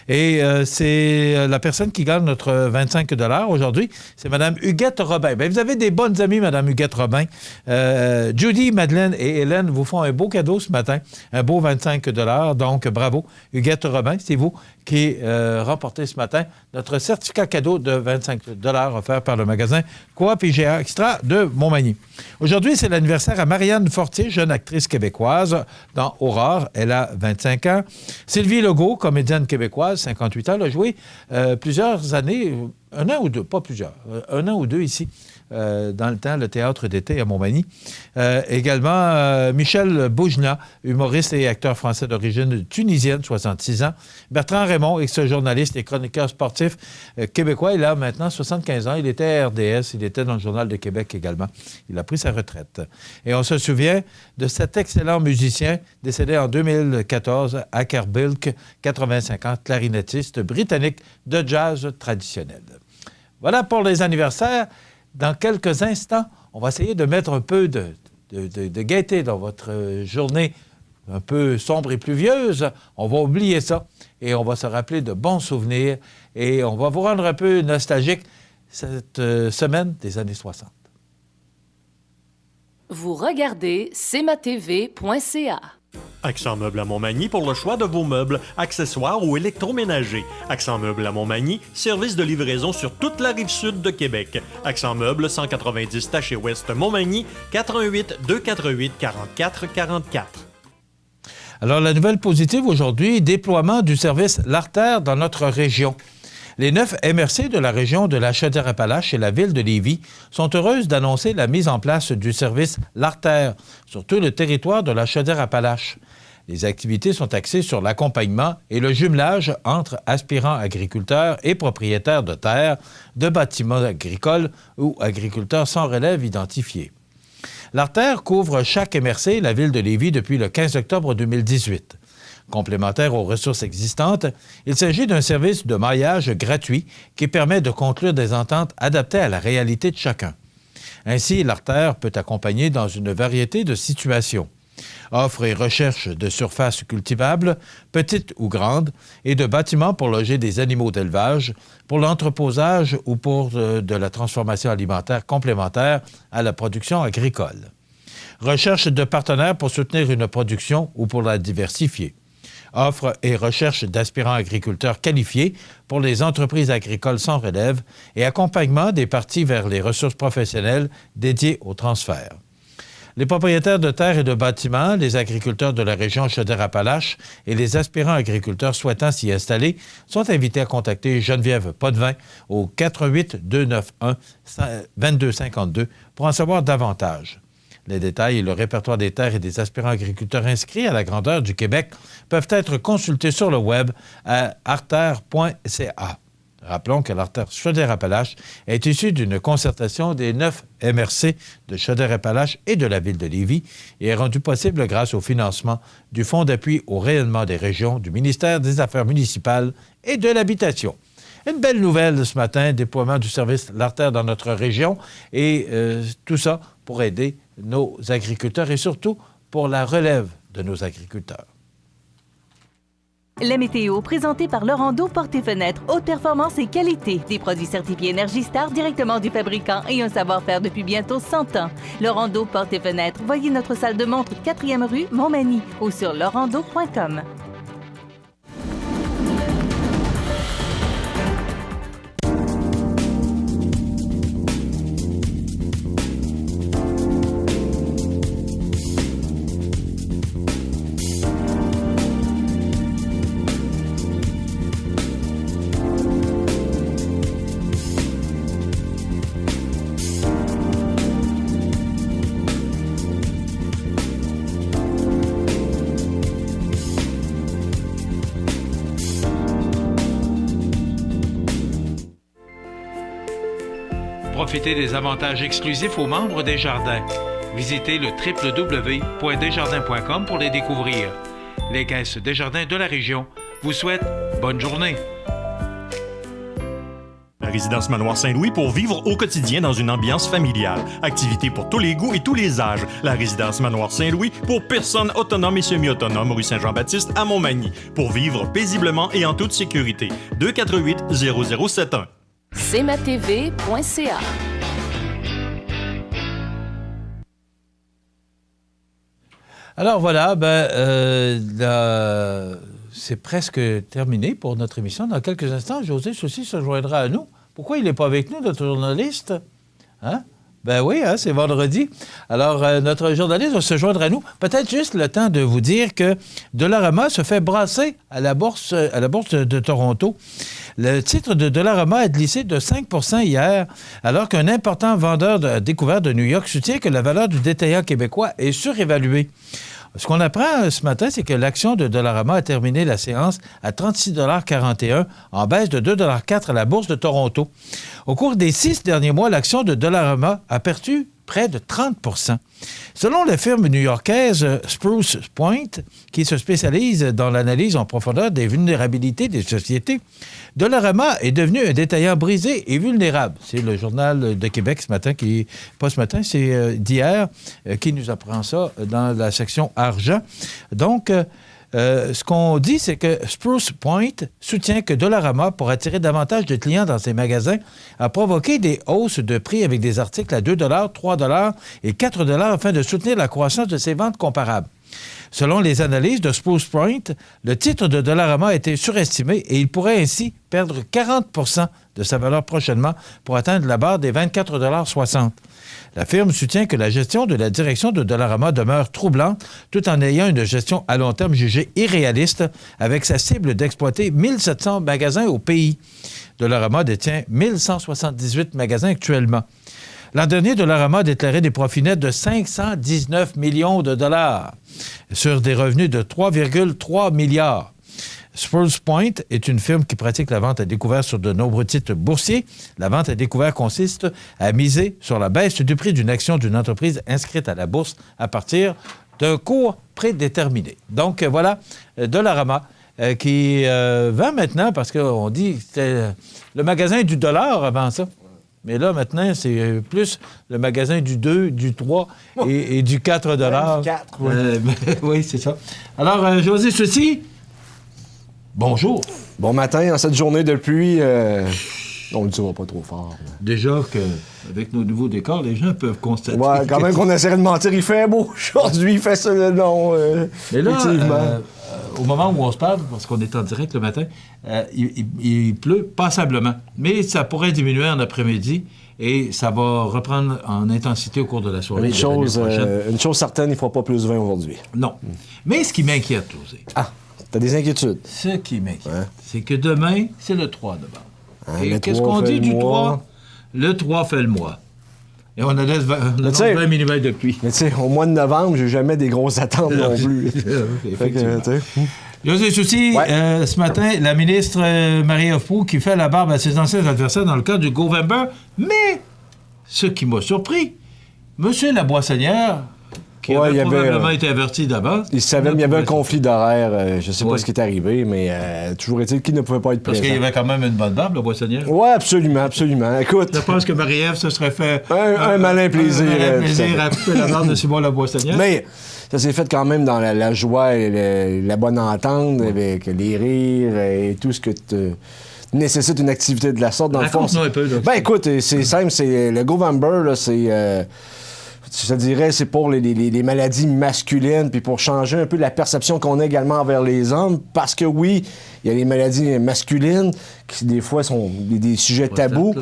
Et c'est la personne qui gagne notre 25 $ aujourd'hui, c'est Mme Huguette Robin. Bien, vous avez des bonnes amies, Mme Huguette Robin. Judy, Madeleine et Hélène vous font un beau cadeau ce matin, un beau 25 $. Donc, bravo. Huguette Robin, c'est vous qui remportez ce matin notre certificat cadeau de 25 $ offert par le magasin Coop IGA Extra de Montmagny. Aujourd'hui, c'est l'anniversaire à Marianne Fortier, jeune actrice québécoise dans Aurore. Elle a 25 ans. Sylvie Legault, comédienne québécoise, 58 ans, elle a joué plusieurs années, un an ou deux, pas plusieurs, un an ou deux ici, dans le temps, le théâtre d'été à Montmagny. Également, Michel Boujna, humoriste et acteur français d'origine tunisienne, 66 ans. Bertrand Raymond, ex-journaliste et chroniqueur sportif québécois, il a maintenant 75 ans. Il était à RDS, il était dans le Journal de Québec également. Il a pris sa retraite. Et on se souvient de cet excellent musicien décédé en 2014, Acker Bilk, 85 ans, clarinettiste britannique de jazz traditionnel. Voilà pour les anniversaires. Dans quelques instants, on va essayer de mettre un peu de gaieté dans votre journée un peu sombre et pluvieuse. On va oublier ça et on va se rappeler de bons souvenirs et on va vous rendre un peu nostalgique cette semaine des années 60. Vous regardez cmatv.ca. Accent Meubles à Montmagny pour le choix de vos meubles, accessoires ou électroménagers. Accent Meubles à Montmagny, service de livraison sur toute la rive sud de Québec. Accent Meubles, 190 Taché Ouest Montmagny, 88 248 44 44. Alors, la nouvelle positive aujourd'hui, déploiement du service L'Artère dans notre région. Les 9 MRC de la région de la Chaudière-Appalaches et la ville de Lévis sont heureuses d'annoncer la mise en place du service L'Artère sur tout le territoire de la Chaudière-Appalaches. Les activités sont axées sur l'accompagnement et le jumelage entre aspirants agriculteurs et propriétaires de terres, de bâtiments agricoles ou agriculteurs sans relève identifiés. L'Artère couvre chaque MRC, la ville de Lévis, depuis le 15 octobre 2018. Complémentaire aux ressources existantes, il s'agit d'un service de maillage gratuit qui permet de conclure des ententes adaptées à la réalité de chacun. Ainsi, l'Artère peut accompagner dans une variété de situations. Offre et recherche de surfaces cultivables, petites ou grandes, et de bâtiments pour loger des animaux d'élevage, pour l'entreposage ou pour de la transformation alimentaire complémentaire à la production agricole. Recherche de partenaires pour soutenir une production ou pour la diversifier. Offre et recherche d'aspirants agriculteurs qualifiés pour les entreprises agricoles sans relève et accompagnement des parties vers les ressources professionnelles dédiées au transfert. Les propriétaires de terres et de bâtiments, les agriculteurs de la région Chaudière-Appalaches et les aspirants agriculteurs souhaitant s'y installer sont invités à contacter Geneviève Potvin au 418-291-2252 pour en savoir davantage. Les détails et le répertoire des terres et des aspirants agriculteurs inscrits à la grandeur du Québec peuvent être consultés sur le web à artère.ca. Rappelons que l'artère Chaudière-Appalaches est issue d'une concertation des 9 MRC de Chaudière-Appalaches et de la ville de Lévis et est rendue possible grâce au financement du Fonds d'appui au rayonnement des régions du ministère des Affaires municipales et de l'Habitation. Une belle nouvelle ce matin, déploiement du service L'artère dans notre région et tout ça pour aider nos agriculteurs et surtout pour la relève de nos agriculteurs. La météo, présentée par Lorando Portes et Fenêtres, haute performance et qualité. Des produits certifiés Énergie Star directement du fabricant et un savoir-faire depuis bientôt 100 ans. Lorando Portes et Fenêtres, voyez notre salle de montre 4e rue Montmagny ou sur lorando.com. Profitez des avantages exclusifs aux membres des Jardins. Visitez le www.desjardins.com pour les découvrir. Les caisses Desjardins de la région vous souhaitent bonne journée. La résidence Manoir Saint-Louis pour vivre au quotidien dans une ambiance familiale. Activités pour tous les goûts et tous les âges. La résidence Manoir Saint-Louis pour personnes autonomes et semi-autonomes, rue Saint-Jean-Baptiste à Montmagny. Pour vivre paisiblement et en toute sécurité. 248-0071. cmatv.ca. Alors voilà, c'est presque terminé pour notre émission. Dans quelques instants, José Soucy se joindra à nous. Pourquoi il n'est pas avec nous, notre journaliste? Hein? Ben oui, hein, c'est vendredi. Alors, notre journaliste va se joindre à nous. Peut-être juste le temps de vous dire que Dollarama se fait brasser à la bourse de Toronto. Le titre de Dollarama a glissé de 5 % hier, alors qu'un important vendeur de découvert de New York soutient que la valeur du détaillant québécois est surévaluée. Ce qu'on apprend ce matin, c'est que l'action de Dollarama a terminé la séance à 36,41 $, en baisse de 2,04 $ à la bourse de Toronto. Au cours des 6 derniers mois, l'action de Dollarama a perdu près de 30 %. Selon la firme new-yorkaise Spruce Point, qui se spécialise dans l'analyse en profondeur des vulnérabilités des sociétés, Dollarama est devenu un détaillant brisé et vulnérable. C'est le Journal de Québec ce matin, pas ce matin, c'est d'hier, qui nous apprend ça dans la section argent. Donc, ce qu'on dit, c'est que Spruce Point soutient que Dollarama, pour attirer davantage de clients dans ses magasins, a provoqué des hausses de prix avec des articles à 2 $, 3 $ et 4 $ afin de soutenir la croissance de ses ventes comparables. Selon les analyses de Spruce Point, le titre de Dollarama a été surestimé et il pourrait ainsi perdre 40 % de sa valeur prochainement pour atteindre la barre des 24,60 $. La firme soutient que la gestion de la direction de Dollarama demeure troublante tout en ayant une gestion à long terme jugée irréaliste avec sa cible d'exploiter 1700 magasins au pays. Dollarama détient 1178 magasins actuellement. L'an dernier, Dollarama a déclaré des profits nets de 519 millions de dollars sur des revenus de 3,3 milliards. Spruce Point est une firme qui pratique la vente à découvert sur de nombreux titres boursiers. La vente à découvert consiste à miser sur la baisse du prix d'une action d'une entreprise inscrite à la bourse à partir d'un cours prédéterminé. Donc voilà, Dollarama qui vend maintenant, parce qu'on dit que c'était le magasin du dollar avant ça. Mais là, maintenant, c'est plus le magasin du 2, du 3 et du 4 $. Du 4, oui. Oui, c'est ça. Alors, José Soucy, bonjour. Bon matin, en cette journée de pluie, on ne le dira pas trop fort. Là. Déjà qu'avec nos nouveaux décors, les gens peuvent constater... Ouais, quand même qu'on essaierait de mentir, il fait beau aujourd'hui, il fait ça le long. Mais là, effectivement. Au moment où on se parle, parce qu'on est en direct le matin, il pleut passablement. Mais ça pourrait diminuer en après-midi et ça va reprendre en intensité au cours de la soirée. Une chose certaine, il ne fera pas plus de vin aujourd'hui. Non. Mais ce qui m'inquiète, José. Ah, t'as des inquiétudes. Ce qui m'inquiète, c'est que demain, c'est le 3 novembre. Et qu'est-ce 3 qu'on dit du 3? mois. Le 3 fait le mois. Et on a 20 mm de pluie. Mais tu sais, au mois de novembre, j'ai jamais des grosses attentes non plus. Effectivement. José Soucy, ce matin, la ministre Marie-Ève Proulx qui fait la barbe à ses anciens adversaires dans le cadre du Govember. Mais, ce qui m'a surpris, M. Laboissonnière, qui avait probablement été averti d'avance. Il savait qu'il y avait un conflit d'horaire. Je ne sais pas ce qui est arrivé, mais toujours est-il qu'il ne pouvait pas être présent. Parce qu'il y avait quand même une bonne barbe, Laboissonnière. Oui, absolument, absolument. Écoute... Je pense que Marie-Ève se serait fait... Un malin plaisir. Un malin plaisir à couper la barbe de Simon Laboissonnière. Mais... Ça s'est fait quand même dans la joie et la bonne entente, avec les rires et tout ce que nécessite une activité de la sorte. Dans le fond, un peu. Là, écoute, c'est simple, c'est le Govember, là, c'est... je te dirais, c'est pour les maladies masculines, puis pour changer un peu la perception qu'on a également envers les hommes, parce que oui, il y a les maladies masculines qui, des fois, sont des sujets tabous,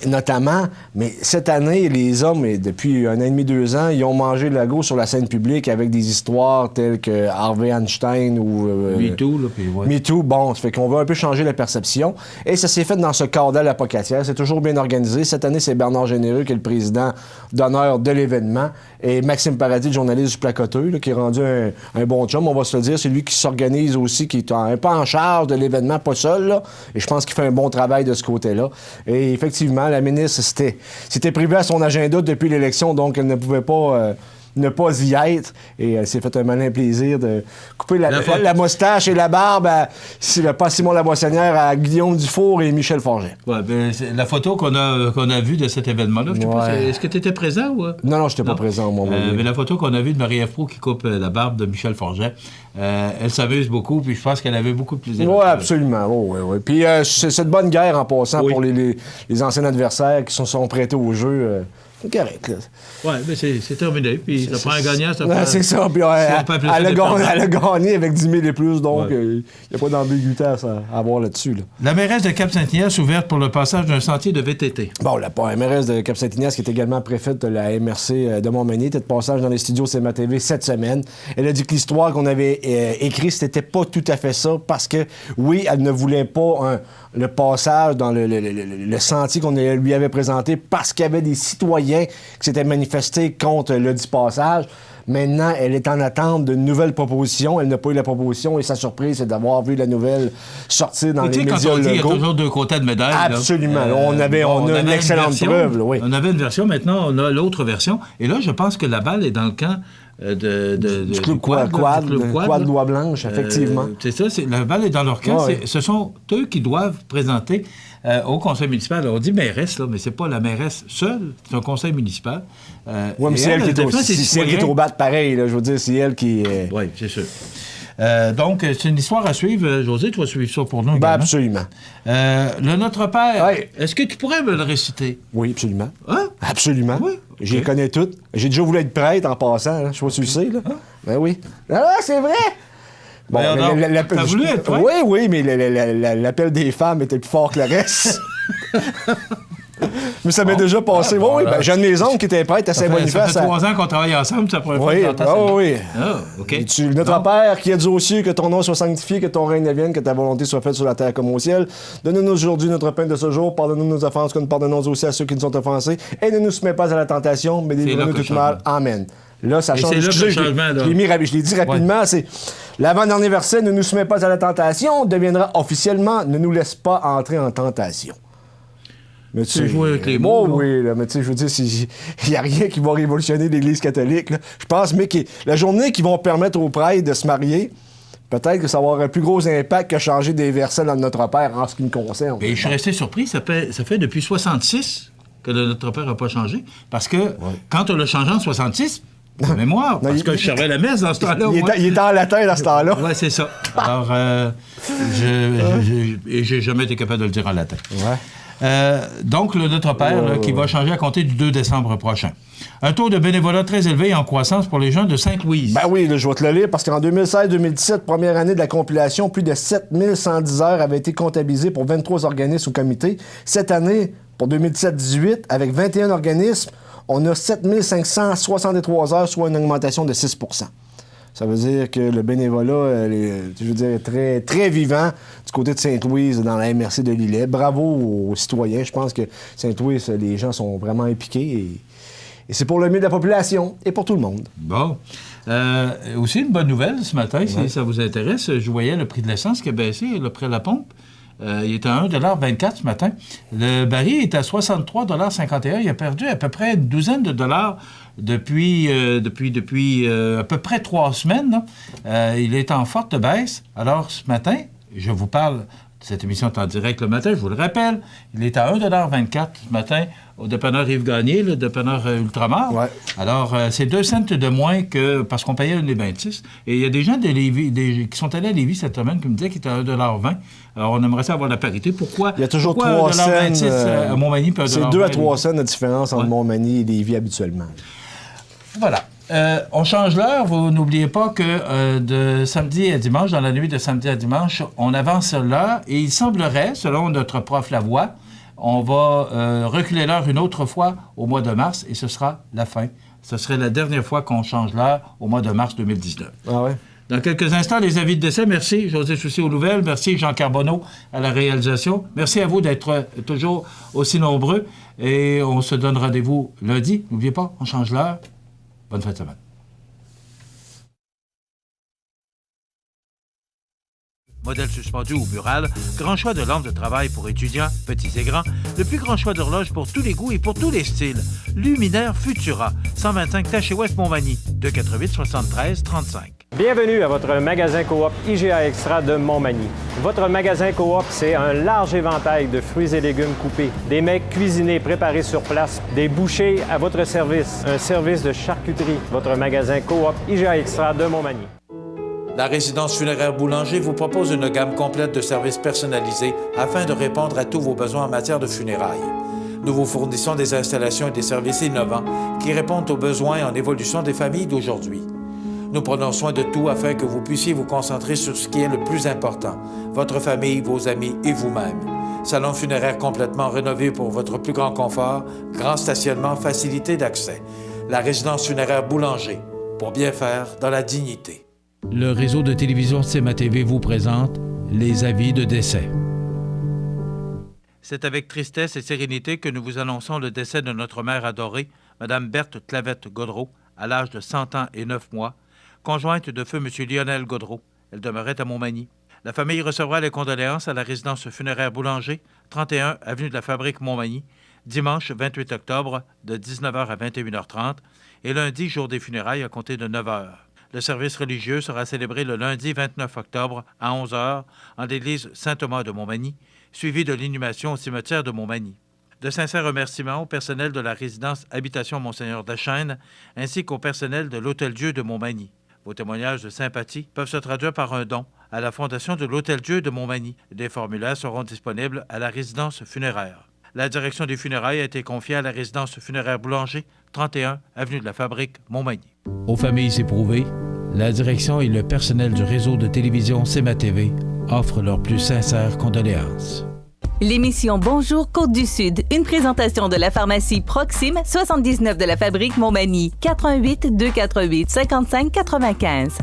notamment, mais cette année, les hommes, depuis 1 an et demi, 2 ans, ils ont mangé le go sur la scène publique avec des histoires telles que Harvey Weinstein ou... MeToo, là, puis MeToo, bon, ça fait qu'on veut un peu changer la perception, et ça s'est fait dans ce cadre-là, la Pocatière, c'est toujours bien organisé. Cette année, c'est Bernard Généreux qui est le président d'honneur de l'événement, et Maxime Paradis, le journaliste du Placoteux, là, qui est rendu un bon chum, on va se le dire, c'est lui qui s'organise aussi, qui est un peu en charge de l'événement, pas seul, là, et je pense qu'il fait un bon travail de ce côté-là. Et effectivement, la ministre s'était privée à son agenda depuis l'élection, donc elle ne pouvait pas... ne pas y être, et elle s'est fait un malin plaisir de couper la moustache et la barbe pas Simon Laboissonnière, à Guillaume Dufour et Michel Forget. Ouais, ben, c'est la photo qu'on a vue de cet événement-là, est-ce que tu étais présent ou... Non, je n'étais pas présent, moi. Mais la photo qu'on a vue de Marie-Ève Proulx qui coupe la barbe de Michel Forget, elle s'amuse beaucoup, puis je pense qu'elle avait beaucoup de plaisir. Oui, absolument. Oui. Puis c'est de bonne guerre en passant pour les anciens adversaires qui se sont prêtés au jeu. C'est correct, là. Oui, mais c'est terminé. Puis ça prend un gagnant, ça prend... C'est ça. Puis elle a gagné avec 10 000 et plus, donc il n'y a pas d'ambiguïté à avoir là-dessus. Là. La mairesse de Cap-Saint-Ignace ouverte pour le passage d'un sentier de VTT. Bon, la mairesse de Cap-Saint-Ignace, qui est également préfète de la MRC de Montmagny, était de passage dans les studios CMA TV cette semaine. Elle a dit que l'histoire qu'on avait écrite, c'était pas tout à fait ça, parce que, oui, elle ne voulait pas le passage dans le sentier qu'on lui avait présenté, parce qu'il y avait des citoyens qui s'étaient manifestés contre le dit passage. Maintenant, elle est en attente d'une nouvelle proposition. Elle n'a pas eu la proposition et sa surprise, c'est d'avoir vu la nouvelle sortir dans les médias locaux. Il y a toujours deux côtés de médaille. Absolument. On a une excellente preuve. Là, oui. On avait une version, maintenant on a l'autre version. Et là, je pense que la balle est dans le camp du Club Quad Loi-Blanche, effectivement. C'est ça, la balle est dans leur camp. Ce sont eux qui doivent présenter au conseil municipal. Alors, on dit mairesse, là, mais c'est pas la mairesse seule, c'est un conseil municipal. Oui, mais c'est elle qui est au bat pareil, là, je veux dire, c'est elle qui... Oui, c'est sûr. Donc, c'est une histoire à suivre. José, tu vas suivre ça pour nous. Ben, absolument. Le Notre Père, est-ce que tu pourrais me le réciter? Oui, absolument. Hein? Absolument. Oui. Je les connais toutes. J'ai déjà voulu être prêtre en passant. Hein. Je sais pas si tu le sais. Là. Ben oui. Ah, c'est vrai! Bon, t'as voulu être prêtre? Oui, mais l'appel des femmes était plus fort que le reste. Mais ça m'est déjà passé. Oui, ben, j'ai un de mes oncles qui était prêtre à Saint-Boniface. Ça fait 3 ans qu'on travaille ensemble, ça pourrait faire oui. Ah, OK. Notre Père qui es aux cieux, que ton nom soit sanctifié, que ton règne vienne, que ta volonté soit faite sur la terre comme au ciel. Donne-nous aujourd'hui notre pain de ce jour. Pardonne-nous nos offenses, que nous pardonnons aussi à ceux qui nous ont offensés. Et ne nous soumets pas à la tentation, mais délivre-nous de tout mal. Amen. Là, ça change. C'est là le changement, là. Je l'ai dit rapidement, c'est l'avant-dernier verset, ne nous soumets pas à la tentation, deviendra officiellement, ne nous laisse pas entrer en tentation. Mais tu sais, jouer avec les mots. Oui, là, mais tu sais, je veux dire, il n'y a rien qui va révolutionner l'Église catholique. Là. Je pense, mais la journée qui vont permettre aux prêtres de se marier, peut-être que ça va avoir un plus gros impact que changer des versets dans le Notre Père en ce qui me concerne. Et je suis resté surpris, ça fait depuis 66 que le Notre Père n'a pas changé, parce que quand on l'a changé en 66, de mémoire, parce que je servais la messe dans ce temps-là. Il était en latin dans ce temps-là. Oui, c'est ça. Alors, j'ai jamais été capable de le dire en latin. Ouais. Donc, le Notre Père, qui va changer à compter du 2 décembre prochain. Un taux de bénévolat très élevé et en croissance pour les gens de Sainte-Louise. Ben oui, là, je vais te le lire, parce qu'en 2016-2017, première année de la compilation, plus de 7110 heures avaient été comptabilisées pour 23 organismes ou comités. Cette année, Pour 2017-18, avec 21 organismes, on a 7563 heures, soit une augmentation de 6 %. Ça veut dire que le bénévolat, est très, très vivant du côté de Sainte-Louise dans la MRC de Lillet. Bravo aux citoyens. Je pense que Sainte-Louise, les gens sont vraiment impliqués et c'est pour le mieux de la population et pour tout le monde. Bon. Aussi, une bonne nouvelle ce matin, si ça vous intéresse. Je voyais le prix de l'essence qui a baissé, le prix à la pompe. Il est à 1,24 ce matin. Le baril est à 63,51 $. Il a perdu à peu près une douzaine de dollars depuis à peu près 3 semaines. Il est en forte baisse. Alors, ce matin, je vous parle, cette émission est en direct le matin, je vous le rappelle, il est à 1,24 $ ce matin au dépanneur Yves Gagné, le dépanneur Ultramar. Ouais. Alors, c'est 2 cents de moins que parce qu'on payait 1,26 $. Et il y a des gens de Lévis, qui sont allés à Lévis cette semaine qui me disaient qu'il était à 1,20 $. Alors, on aimerait ça avoir la parité. Pourquoi? Il y a toujours 3 cents. À Montmagny, c'est 2 à 3 cents de différence entre Montmagny et Lévis habituellement. Voilà. On change l'heure. Vous n'oubliez pas que de samedi à dimanche, dans la nuit de samedi à dimanche, on avance l'heure et il semblerait, selon notre prof Lavoie, on va reculer l'heure une autre fois au mois de mars et ce sera la fin. Ce serait la dernière fois qu'on change l'heure au mois de mars 2019. Ah ouais? Dans quelques instants, les avis de décès. Merci, José Soucy aux nouvelles. Merci, Jean Carbonneau à la réalisation. Merci à vous d'être toujours aussi nombreux. Et on se donne rendez-vous lundi. N'oubliez pas, on change l'heure. Bonne fin de semaine. Modèle suspendu ou mural, grand choix de lampes de travail pour étudiants, petits et grands, le plus grand choix d'horloges pour tous les goûts et pour tous les styles. Luminaire Futura, 125 Taché Ouest Montmagny, 248 73 35. Bienvenue à votre magasin Coop IGA Extra de Montmagny. Votre magasin Coop, c'est un large éventail de fruits et légumes coupés, des mets cuisinés préparés sur place, des bouchées à votre service, un service de charcuterie. Votre magasin Coop IGA Extra de Montmagny. La résidence funéraire Boulanger vous propose une gamme complète de services personnalisés afin de répondre à tous vos besoins en matière de funérailles. Nous vous fournissons des installations et des services innovants qui répondent aux besoins en évolution des familles d'aujourd'hui. Nous prenons soin de tout afin que vous puissiez vous concentrer sur ce qui est le plus important, votre famille, vos amis et vous-même. Salon funéraire complètement rénové pour votre plus grand confort, grand stationnement, facilité d'accès. La résidence funéraire Boulanger, pour bien faire dans la dignité. Le réseau de télévision CMA TV vous présente les avis de décès. C'est avec tristesse et sérénité que nous vous annonçons le décès de notre mère adorée, Mme Berthe Clavette-Gaudreau, à l'âge de 100 ans et 9 mois, conjointe de feu M. Lionel Gaudreau. Elle demeurait à Montmagny. La famille recevra les condoléances à la résidence funéraire Boulanger, 31 avenue de la Fabrique Montmagny, dimanche 28 octobre de 19h à 21h30 et lundi, jour des funérailles, à compter de 9h. Le service religieux sera célébré le lundi 29 octobre à 11h en l'église Saint-Thomas de Montmagny, suivi de l'inhumation au cimetière de Montmagny. De sincères remerciements au personnel de la résidence Habitation Monseigneur Deschênes ainsi qu'au personnel de l'Hôtel-Dieu de Montmagny. Vos témoignages de sympathie peuvent se traduire par un don à la Fondation de l'Hôtel-Dieu de Montmagny. Des formulaires seront disponibles à la résidence funéraire. La direction des funérailles a été confiée à la résidence funéraire Boulanger, 31 avenue de la Fabrique, Montmagny. Aux familles éprouvées, la direction et le personnel du réseau de télévision CMA TV offrent leurs plus sincères condoléances. L'émission Bonjour Côte-du-Sud, une présentation de la pharmacie Proxime, 79 de la Fabrique Montmagny, 88 248 55 95.